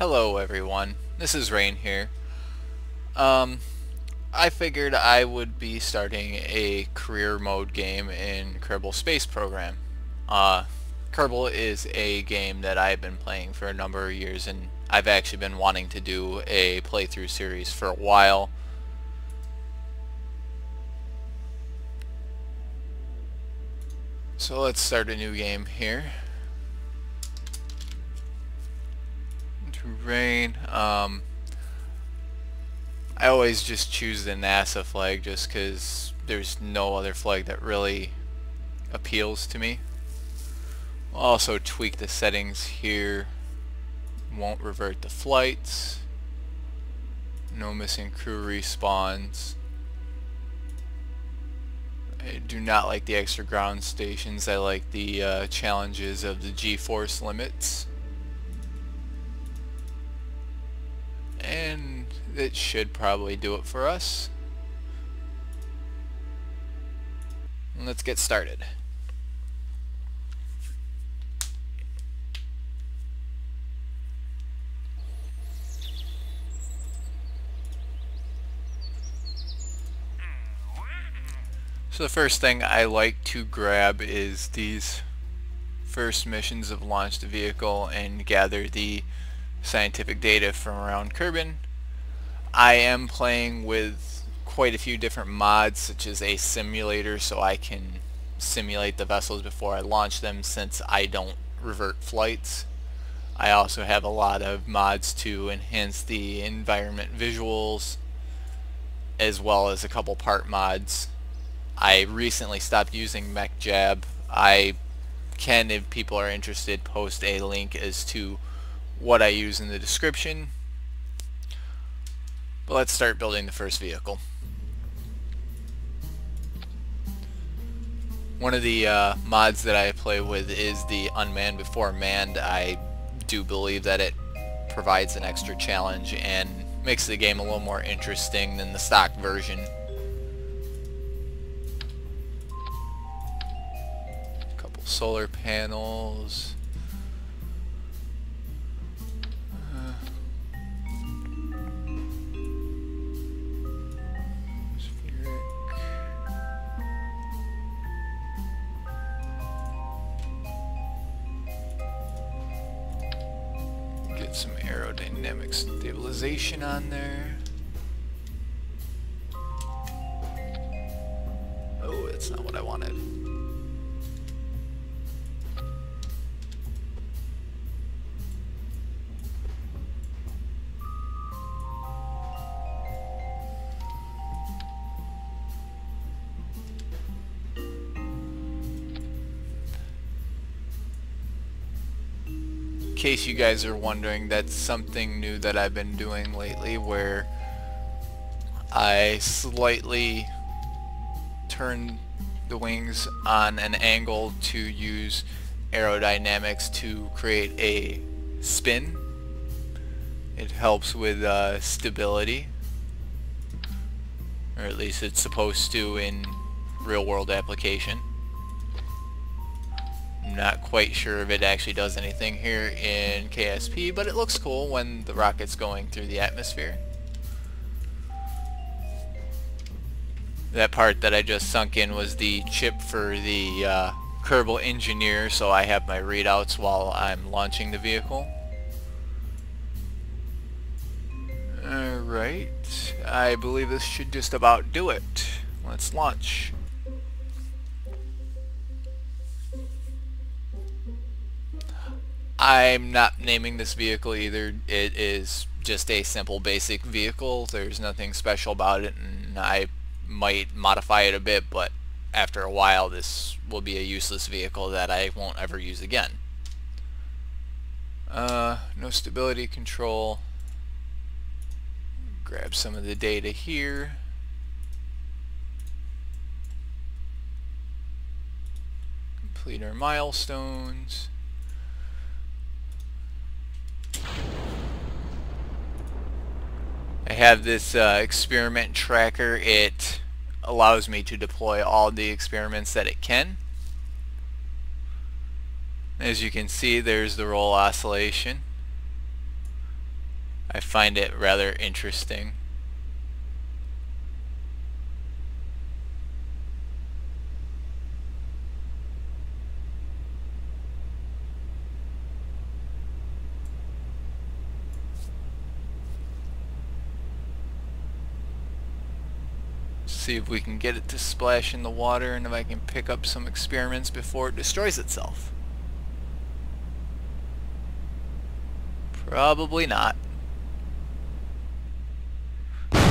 Hello everyone, this is Rain here. I figured I would be starting a career mode game in Kerbal Space Program. Uh, Kerbal is a game that I've been playing for a number of years, and I've actually been wanting to do a playthrough series for a while. So let's start a new game here. To Rain. I always just choose the NASA flag just because there's no other flag that really appeals to me. We'll also tweak the settings here. Won't revert the flights. No missing crew respawns. I do not like the extra ground stations. I like the challenges of the G-force limits. And it should probably do it for us. Let's get started. So the first thing I like to grab is these first missions of launch the vehicle and gather the scientific data from around Kerbin. I am playing with quite a few different mods, such as a simulator, so I can simulate the vessels before I launch them since I don't revert flights. I also have a lot of mods to enhance the environment visuals, as well as a couple part mods. I recently stopped using MechJab. I can, if people are interested, post a link as to what I use in the description. But let's start building the first vehicle. One of the mods that I play with is the Unmanned Before Manned. I do believe that it provides an extra challenge and makes the game a little more interesting than the stock version. Couple solar panels. Some aerodynamic stabilization on there. Oh, that's not what I wanted. In case you guys are wondering, that's something new that I've been doing lately, where I slightly turn the wings on an angle to use aerodynamics to create a spin. It helps with stability, or at least it's supposed to in real-world application. Not quite sure if it actually does anything here in KSP, but it looks cool when the rocket's going through the atmosphere. That part that I just sunk in was the chip for the Kerbal engineer, so I have my readouts while I'm launching the vehicle. Alright, I believe this should just about do it. Let's launch. I'm not naming this vehicle either. It is just a simple basic vehicle. There's nothing special about it, and I might modify it a bit, but after a while this will be a useless vehicle that I won't ever use again. No stability control. Grab some of the data here. Complete our milestones. I have this experiment tracker. It allows me to deploy all the experiments that it can. As you can see, there's the roll oscillation. I find it rather interesting. See if we can get it to splash in the water and if I can pick up some experiments before it destroys itself. Probably not. Nope.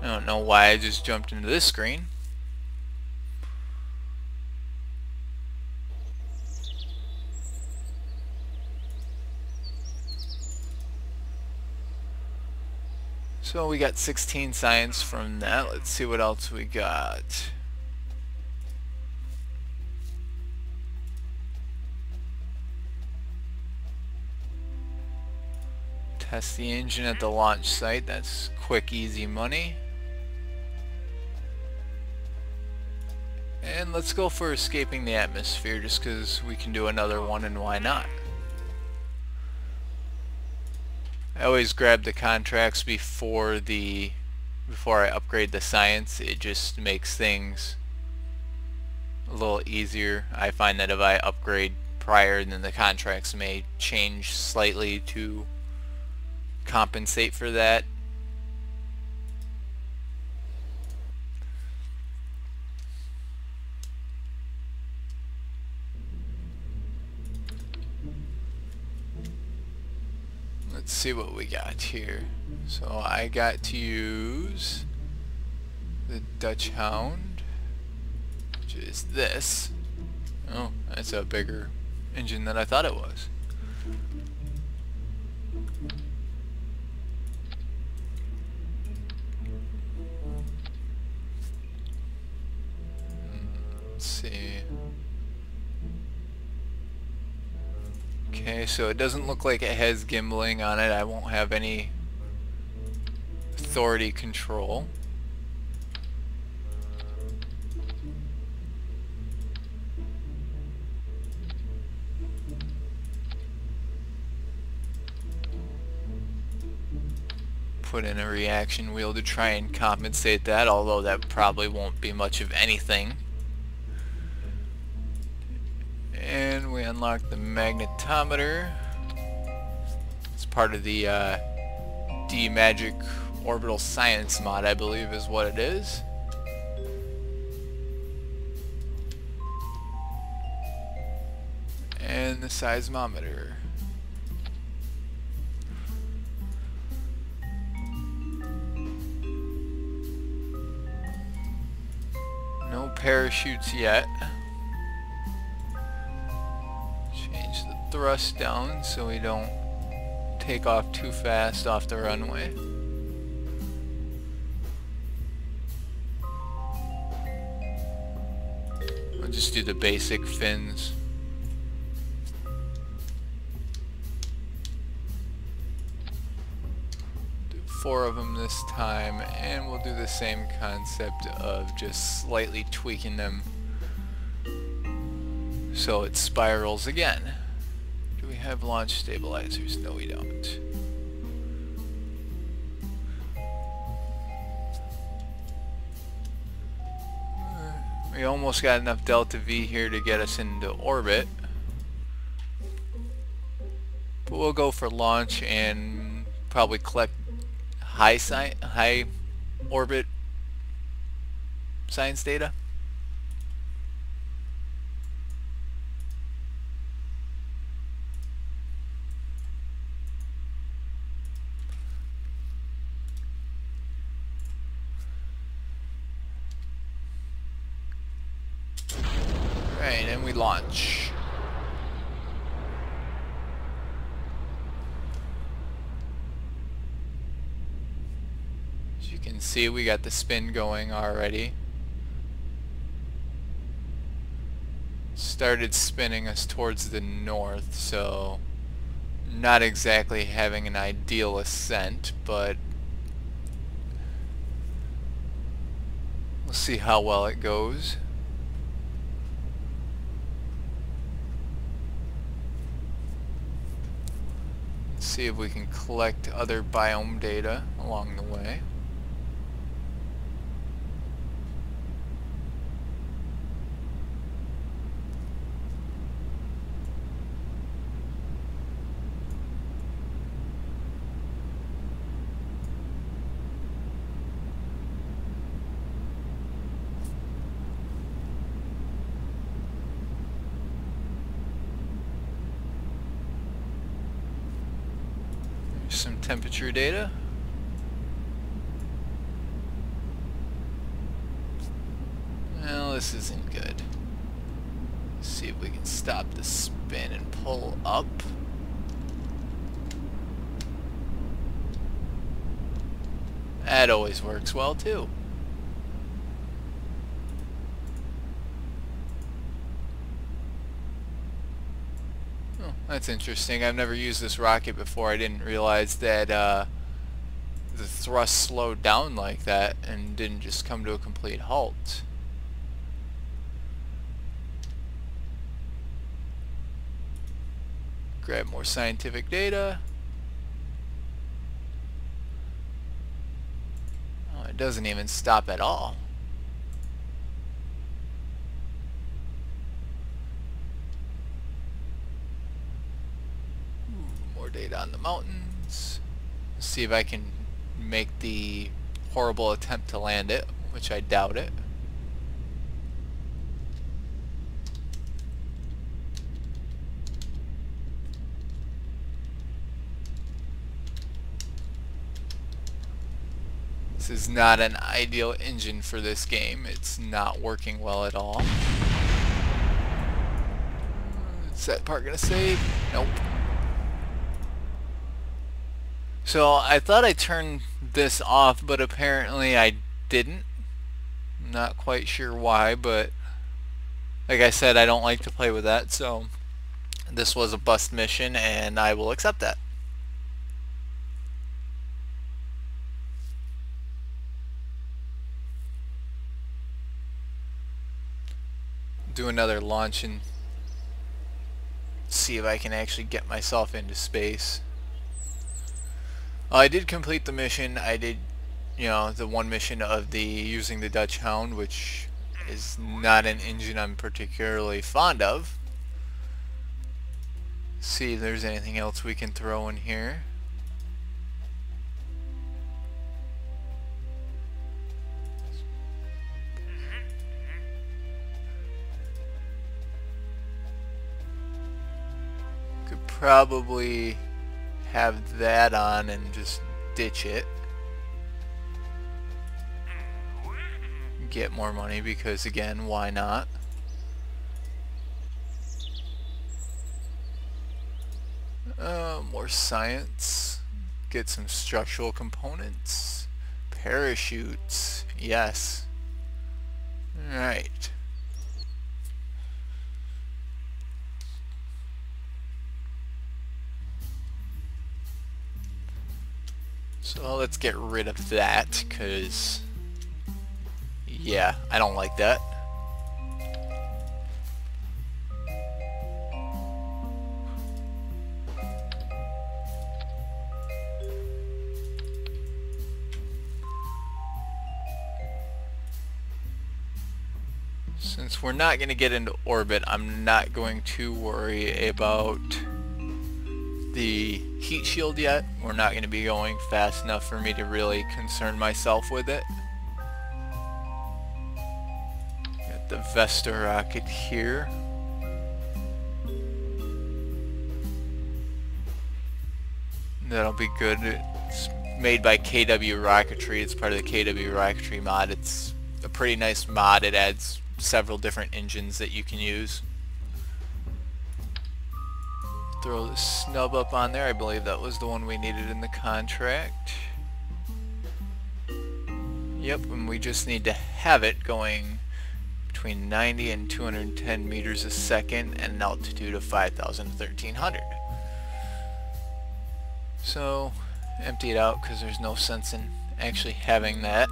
I don't know why I just jumped into this screen. So we got 16 science from that. Let's see what else we got. Test the engine at the launch site. That's quick, easy money. And let's go for escaping the atmosphere just because we can do another one and why not. I always grab the contracts before I upgrade the science. It just makes things a little easier. I find that if I upgrade prior, then the contracts may change slightly to compensate for that. Let's see what we got here. So I got to use the Dutch Hound, which is this. Oh, that's a bigger engine than I thought it was. Let's see. Okay, so it doesn't look like it has gimbaling on it. I won't have any authority control. Put in a reaction wheel to try and compensate that, although that probably won't be much of anything. And we unlock the magnetometer. It's part of the D-Magic Orbital Science mod, I believe is what it is. And the seismometer. No parachutes yet. Change the thrust down so we don't take off too fast off the runway. I'll just do the basic fins. Do 4 of them this time, and we'll do the same concept of just slightly tweaking them so it spirals again. Do we have launch stabilizers? No, we don't. We almost got enough delta V here to get us into orbit. But we'll go for launch and probably collect high orbit science data. Right, and we launch. As you can see, we got the spin going already. Started spinning us towards the north, so not exactly having an ideal ascent, but We'll see how well it goes. See if we can collect other biome data along the way. Some temperature data. Well, this isn't good. Let's see if we can stop the spin and pull up. That always works well too. Oh, that's interesting. I've never used this rocket before. I didn't realize that the thrust slowed down like that and didn't just come to a complete halt. Grab more scientific data. Oh, it doesn't even stop at all. More data on the mountains. Let's see if I can make the horrible attempt to land it, which I doubt it. This is not an ideal engine for this game. It's not working well at all. Is that part gonna save? Nope. So I thought I turned this off, but apparently I didn't. I'm not quite sure why, but like I said, I don't like to play with that, so this was a bust mission and I will accept that. Do another launch and see if I can actually get myself into space. I did complete the mission. I did, the one mission of the using the Dutch Hound, which is not an engine I'm particularly fond of. See if there's anything else we can throw in here. Could probably have that on and just ditch it. Get more money because, again, why not? More science. Get some structural components. Parachutes. Yes. Alright. So let's get rid of that, because yeah, I don't like that. Since we're not going to get into orbit, I'm not going to worry about the heat shield yet. We're not going to be going fast enough for me to really concern myself with it. Got the Vesta rocket here. That'll be good. It's made by KW Rocketry. It's part of the KW Rocketry mod. It's a pretty nice mod. It adds several different engines that you can use. Throw the snub up on there. I believe that was the one we needed in the contract. Yep, and we just need to have it going between 90 and 210 meters a second and an altitude of 5,000 to 1,300. So, empty it out because there's no sense in actually having that.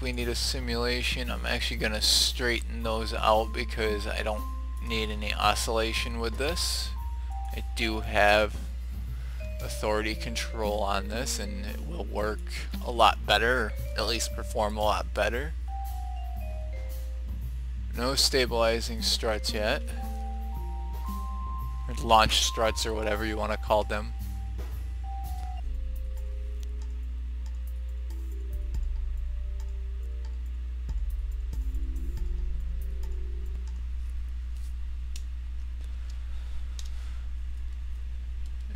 we need a simulation. I'm actually going to straighten those out because I don't need any oscillation with this. I do have authority control on this and it will work a lot better, or at least perform a lot better. No stabilizing struts yet, or launch struts, or whatever you want to call them.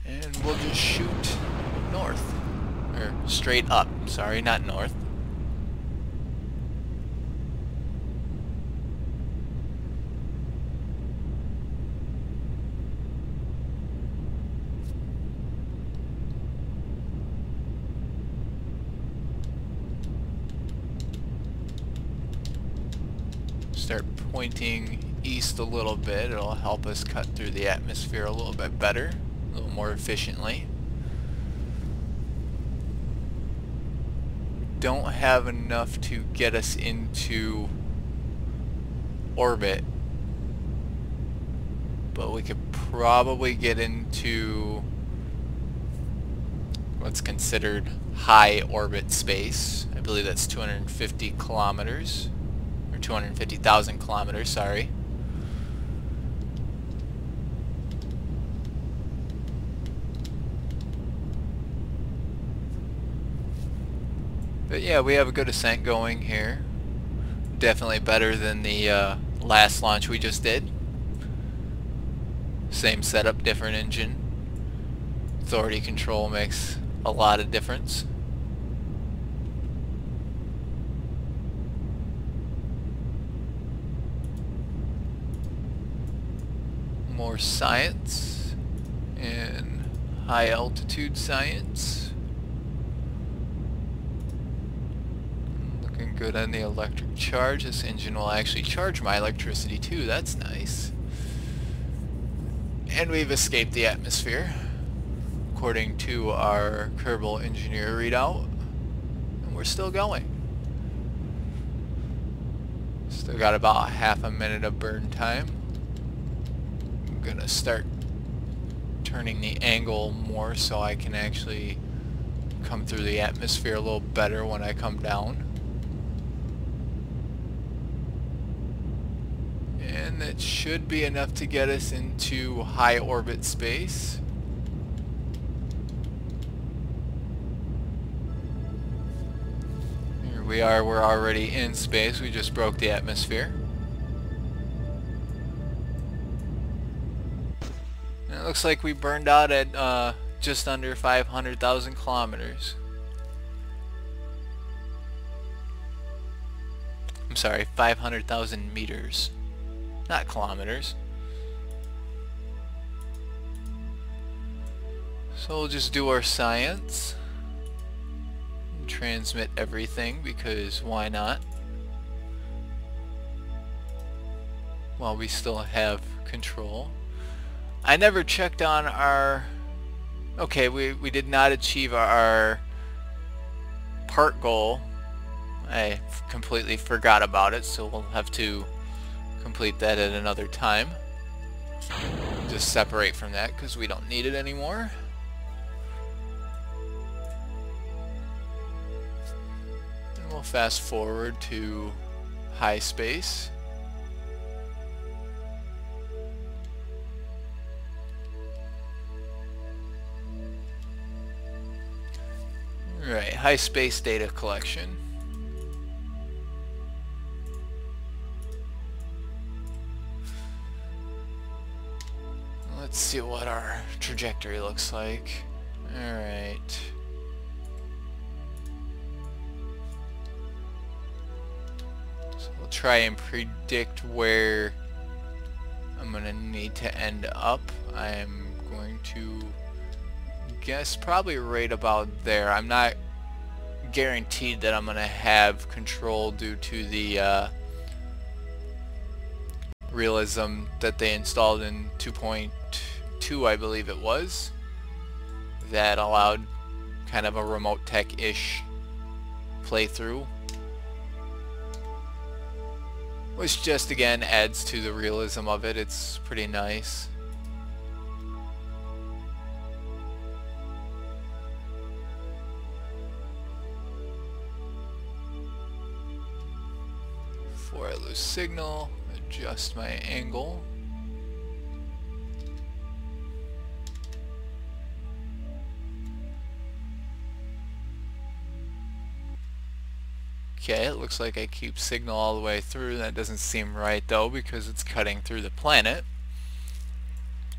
And we'll just shoot north, or straight up, sorry, not north. Start pointing east a little bit. It'll help us cut through the atmosphere a little bit better, a little more efficiently. Don't have enough to get us into orbit, but we could probably get into what's considered high orbit space. I believe that's 250 kilometers. 250,000 kilometers, sorry. But yeah, we have a good ascent going here. Definitely better than the last launch we just did. Same setup, different engine. Authority control makes a lot of difference. More science and high altitude science. Looking good on the electric charge. This engine will actually charge my electricity too. That's nice. And we've escaped the atmosphere according to our Kerbal engineer readout. And we're still going. Still got about half a minute of burn time. Gonna start turning the angle more so I can actually come through the atmosphere a little better when I come down. And that should be enough to get us into high orbit space. Here we are, we're already in space. We just broke the atmosphere. It looks like we burned out at just under 500,000 kilometers. I'm sorry, 500,000 meters, not kilometers. So we'll just do our science. Transmit everything, because why not? While we still have control. I never checked on our... Okay, we did not achieve our part goal. I completely forgot about it, so we'll have to complete that at another time. Just separate from that because we don't need it anymore. And we'll fast forward to high space. Right, high space data collection. Let's see what our trajectory looks like. Alright. So we'll try and predict where I'm going to need to end up. I'm going to guess probably right about there. I'm not guaranteed that I'm going to have control due to the realism that they installed in 2.2, I believe it was, that allowed kind of a remote tech-ish playthrough. which just again adds to the realism of it. It's pretty nice. Before I lose signal, adjust my angle. Okay, it looks like I keep signal all the way through. That doesn't seem right though, because it's cutting through the planet.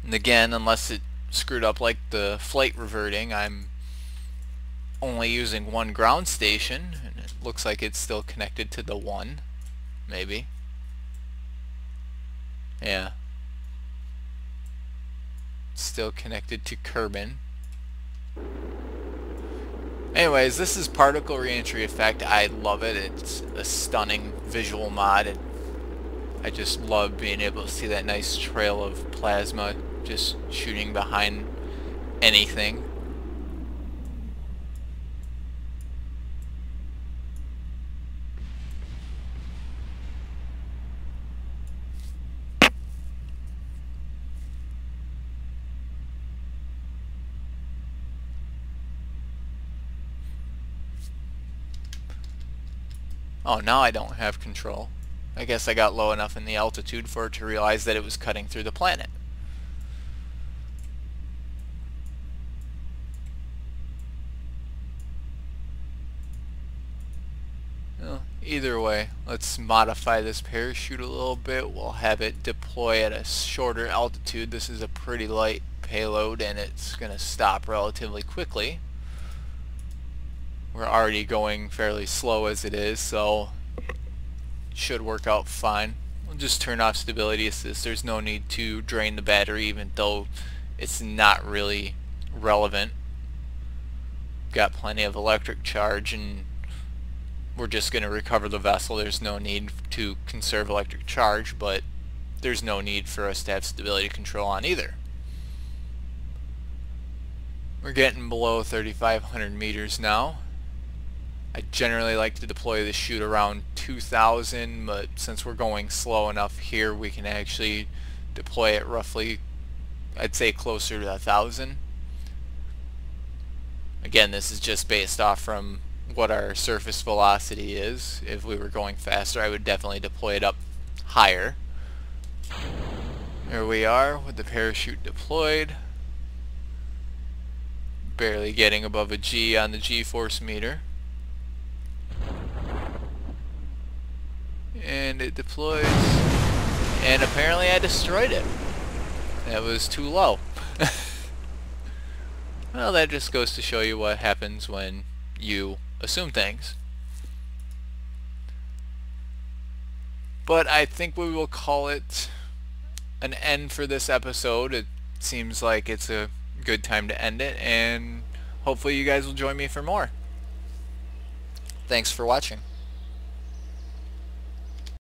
And again, unless it screwed up like the flight reverting, I'm only using one ground station, and it looks like it's still connected to the one, maybe. Yeah. It's still connected to Kerbal. Anyways, this is particle reentry effect. I love it. It's a stunning visual mod, and I just love being able to see that nice trail of plasma just shooting behind anything. Oh, now I don't have control. I guess I got low enough in the altitude for it to realize that it was cutting through the planet. Well, either way, let's modify this parachute a little bit. We'll have it deploy at a shorter altitude. This is a pretty light payload, and it's going to stop relatively quickly. We're already going fairly slow as it is, so it should work out fine. We'll just turn off stability assist. There's no need to drain the battery, even though it's not really relevant. Got plenty of electric charge, and we're just going to recover the vessel. There's no need to conserve electric charge, but there's no need for us to have stability control on either. We're getting below 3,500 meters now. I generally like to deploy the chute around 2,000, but since we're going slow enough here, we can actually deploy it roughly, I'd say closer to 1,000. Again, this is just based off from what our surface velocity is. If we were going faster, I would definitely deploy it up higher. There we are with the parachute deployed. Barely getting above a G on the G-force meter. And it deploys, and apparently I destroyed it. That was too low. Well, that just goes to show you what happens when you assume things. But I think we will call it an end for this episode. It seems like it's a good time to end it, and hopefully you guys will join me for more. Thanks for watching.